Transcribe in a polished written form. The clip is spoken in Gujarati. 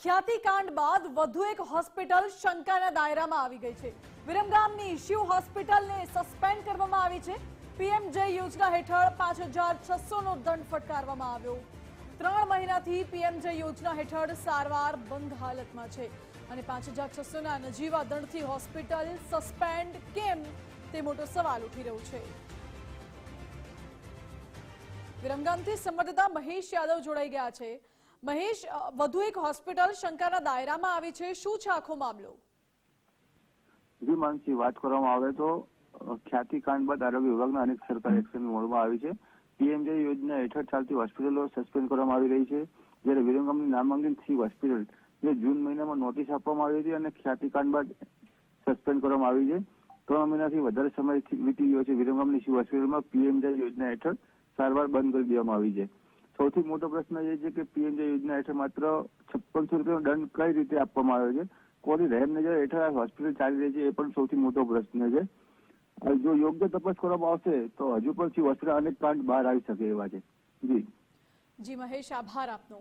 ખ્યાતિકાંડ બાદ વધુ એક હોસ્પિટલ શંકાના દાયરામાં આવી ગઈ છે। વિરમગામની શિવ હોસ્પિટલને સસ્પેન્ડ કરવામાં આવી છે। પીએમજય યોજના હેઠળ 5600નો દંડ ફટકારવામાં આવ્યો। 3 મહિનાથી પીએમજય યોજના હેઠળ સારવાર બંધ હાલતમાં છે અને 5600ના નજીવા દંડથી હોસ્પિટલ સસ્પેન્ડ કેમ તે મોટો સવાલ ઉઠી રહ્યો છે। વિરમગામથી સંવાદદાતા મહેશ યાદવ જોડાઈ ગયા છે। મહેશ, વધુ એક હોસ્પિટલ શંકાના દાયરામાં આવી છે, શું છે આખો મામલો? જી માનસી, વાત કરવામાં આવે તો ખ્યાતિકાંડ બાદ આરોગ્ય વિભાગના અનેક સરકારી એક્શન મોડમાં આવી છે। પીએમજય યોજના હેઠળ ચાલતી હોસ્પિટલો સસ્પેન્ડ કરવામાં આવી રહી છે, જ્યારે વિરમગામની નામાંકિત શિવ હોસ્પિટલ જે જૂન મહિનામાં નોટિસ આપવામાં આવી હતી અને ખ્યાતિકાંડ બાદ સસ્પેન્ડ કરવામાં આવી છે। 3 મહિનાથી વધારે સમય વીતી ગયો છે। વિરમગામની શિવ હોસ્પિટલમાં પીએમજય યોજના હેઠળ સારવાર બંધ કરી દેવામાં આવી છે। સૌથી મોટો પ્રશ્ન એ છે કે પીએમજય યોજના હેઠળ માત્ર 5600 રૂપિયાનો દંડ કઈ રીતે આપવામાં આવ્યો છે, કોની રહેમ નજર હેઠળ આ હોસ્પિટલ ચાલી રહી છે, એ પણ સૌથી મોટો પ્રશ્ન છે। જો યોગ્ય તપાસ કરવામાં આવશે તો હજુ પણ હોસ્પિટલ અનેક કાંડ બહાર આવી શકે એવા છે। જી મહેશ, આભાર આપનો।